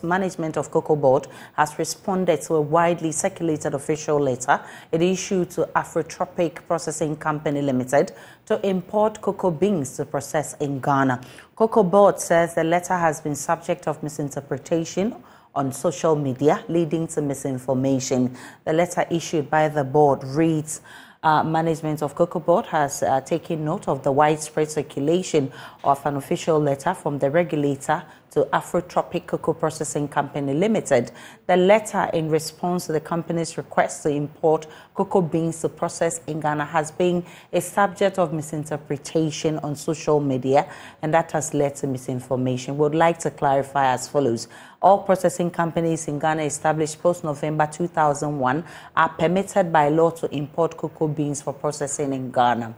Management of COCOBOD has responded to a widely circulated official letter it issued to Afrotropic Processing Company Limited to import cocoa beans to process in Ghana. COCOBOD says the letter has been subject of misinterpretation on social media, leading to misinformation. The letter issued by the board reads, management of COCOBOD has taken note of the widespread circulation of an official letter from the regulator to Afrotropic Cocoa Processing Company Limited. The letter, in response to the company's request to import cocoa beans to process in Ghana, has been a subject of misinterpretation on social media, and that has led to misinformation. We would like to clarify as follows. All processing companies in Ghana established post-November 2001 are permitted by law to import cocoa beans for processing in Ghana.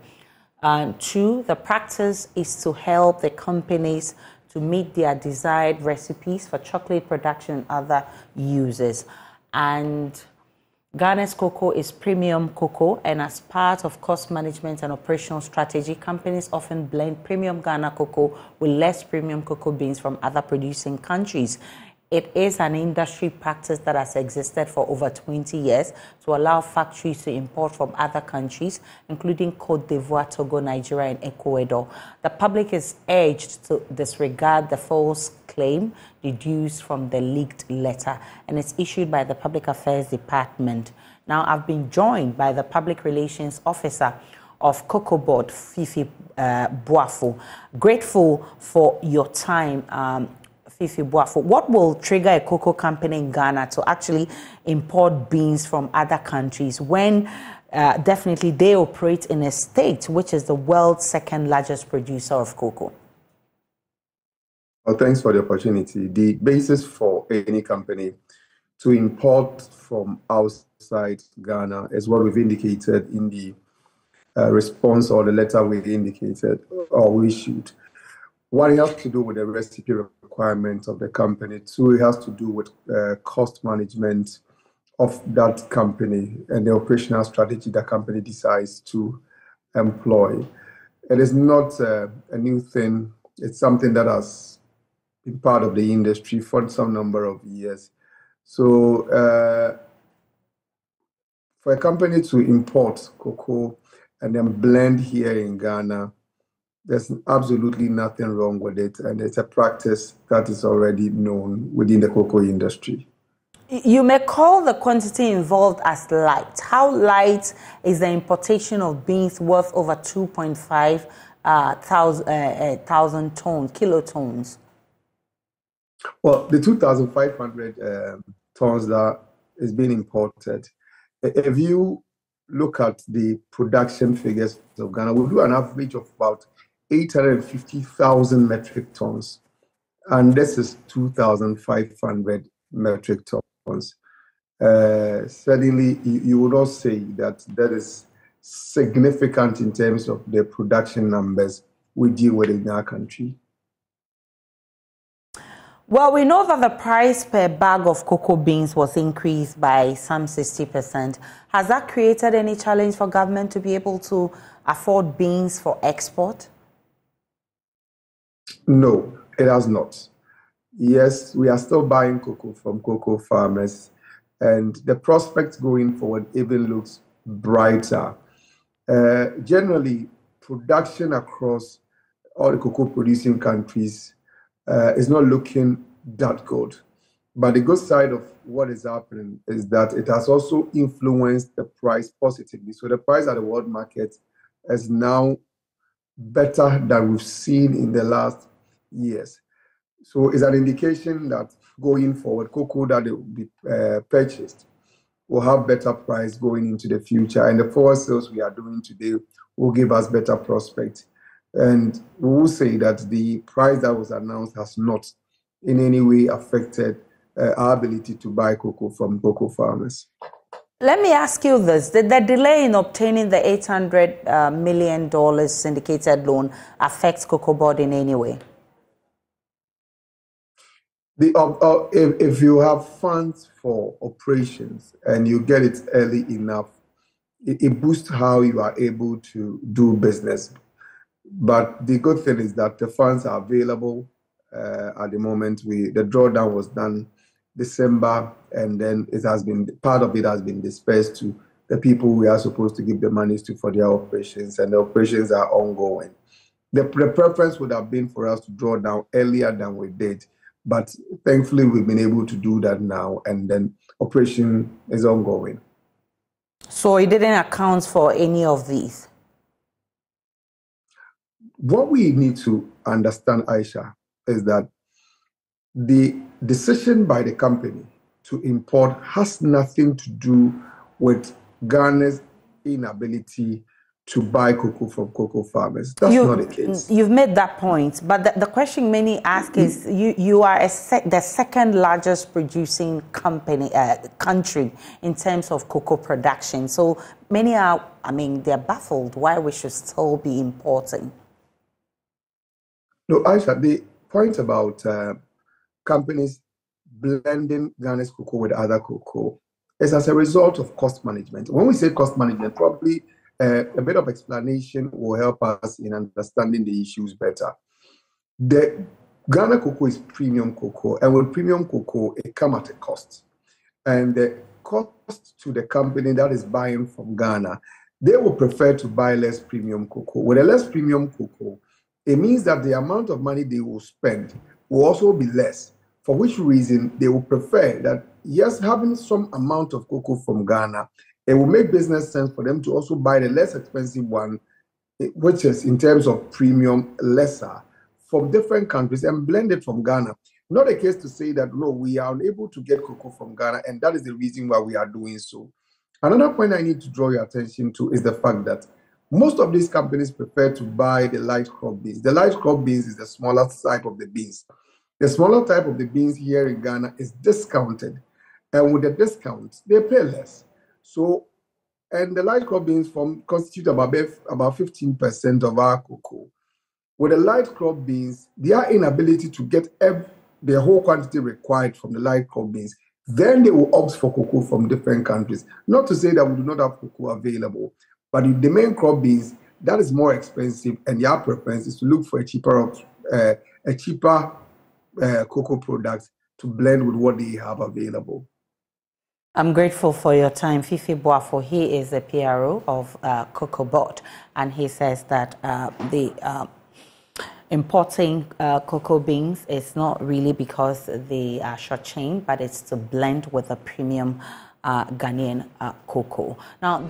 Two, the practice is to help the companies to meet their desired recipes for chocolate production and other uses. And Ghana's cocoa is premium cocoa, and as part of cost management and operational strategy, companies often blend premium Ghana cocoa with less premium cocoa beans from other producing countries. It is an industry practice that has existed for over 20 years to allow factories to import from other countries, including Côte d'Ivoire, Togo, Nigeria, and Ecuador. The public is urged to disregard the false claim deduced from the leaked letter, and it's issued by the Public Affairs Department. Now, I've been joined by the Public Relations Officer of COCOBOD, Fifi Boafo. Grateful for your time, Fifi Boafo. What will trigger a cocoa company in Ghana to actually import beans from other countries when definitely they operate in a state which is the world's second largest producer of cocoa? Well, thanks for the opportunity. The basis for any company to import from outside Ghana is what we've indicated in the response or the letter we indicated or we issued. One, it has to do with the recipe requirements of the company. Two, it has to do with cost management of that company and the operational strategy that company decides to employ. It is not a new thing. It's something that has been part of the industry for some number of years. So for a company to import cocoa and then blend here in Ghana, there's absolutely nothing wrong with it, and it's a practice that is already known within the cocoa industry. You may call the quantity involved as light. How light is the importation of beans worth over 2.5 thousand tons, kilotons? Well, the 2,500 tons that is being imported, if you look at the production figures of Ghana, we do an average of about 850,000 metric tons, and this is 2,500 metric tons. Certainly, you would not say that that is significant in terms of the production numbers we deal with in our country. Well, we know that the price per bag of cocoa beans was increased by some 60%. Has that created any challenge for government to be able to afford beans for export? No, it has not. Yes, we are still buying cocoa from cocoa farmers, and the prospect going forward even looks brighter. Generally, production across all the cocoa producing countries is not looking that good. But the good side of what is happening is that it has also influenced the price positively. So the price at the world market is now better than we've seen in the last years. So it's an indication that going forward, cocoa that will be purchased will have better price going into the future. And the forward sales we are doing today will give us better prospect. And we will say that the price that was announced has not in any way affected our ability to buy cocoa from cocoa farmers. Let me ask you this. Did the delay in obtaining the $800 million syndicated loan affect COCOBOD in any way? If you have funds for operations and you get it early enough, it boosts how you are able to do business. But the good thing is that the funds are available at the moment. The drawdown was done December, and then part of it has been dispersed to the people we are supposed to give the monies to for their operations, and the operations are ongoing. The preference would have been for us to draw down earlier than we did, but thankfully we've been able to do that now, and then operation is ongoing. So it didn't account for any of these? What we need to understand, Aisha, is that the decision by the company to import has nothing to do with Ghana's inability to buy cocoa from cocoa farmers. That's not the case. You've made that point, but the question many ask is, you are the second largest producing country in terms of cocoa production. So many they're baffled why we should still be importing. No, Aisha, the point about companies blending Ghana's cocoa with other cocoa is as a result of cost management. When we say cost management, probably a bit of explanation will help us in understanding the issues better. The Ghana cocoa is premium cocoa, and with premium cocoa, it comes at a cost. And the cost to the company that is buying from Ghana, they will prefer to buy less premium cocoa. With a less premium cocoa, it means that the amount of money they will spend will also be less, for which reason they will prefer that, yes, having some amount of cocoa from Ghana, it will make business sense for them to also buy the less expensive one, which is in terms of premium lesser, from different countries and blend it from Ghana. Not a case to say that, no, we are unable to get cocoa from Ghana, and that is the reason why we are doing so. Another point I need to draw your attention to is the fact that most of these companies prefer to buy the light crop beans. The light crop beans is the smaller type of the beans. The smaller type of the beans here in Ghana is discounted, and with the discounts, they pay less. So, and the light crop beans constitute about 15% of our cocoa. With the light crop beans, their inability to get the whole quantity required from the light crop beans, then they will opt for cocoa from different countries. Not to say that we do not have cocoa available, but the main crop beans, that is more expensive, and their preference is to look for a cheaper cocoa product to blend with what they have available. I'm grateful for your time. Fifi Boafo, he is the PRO of COCOBOD, and he says that the importing cocoa beans is not really because they are short-chain, but it's to blend with the premium Ghanaian cocoa. Now,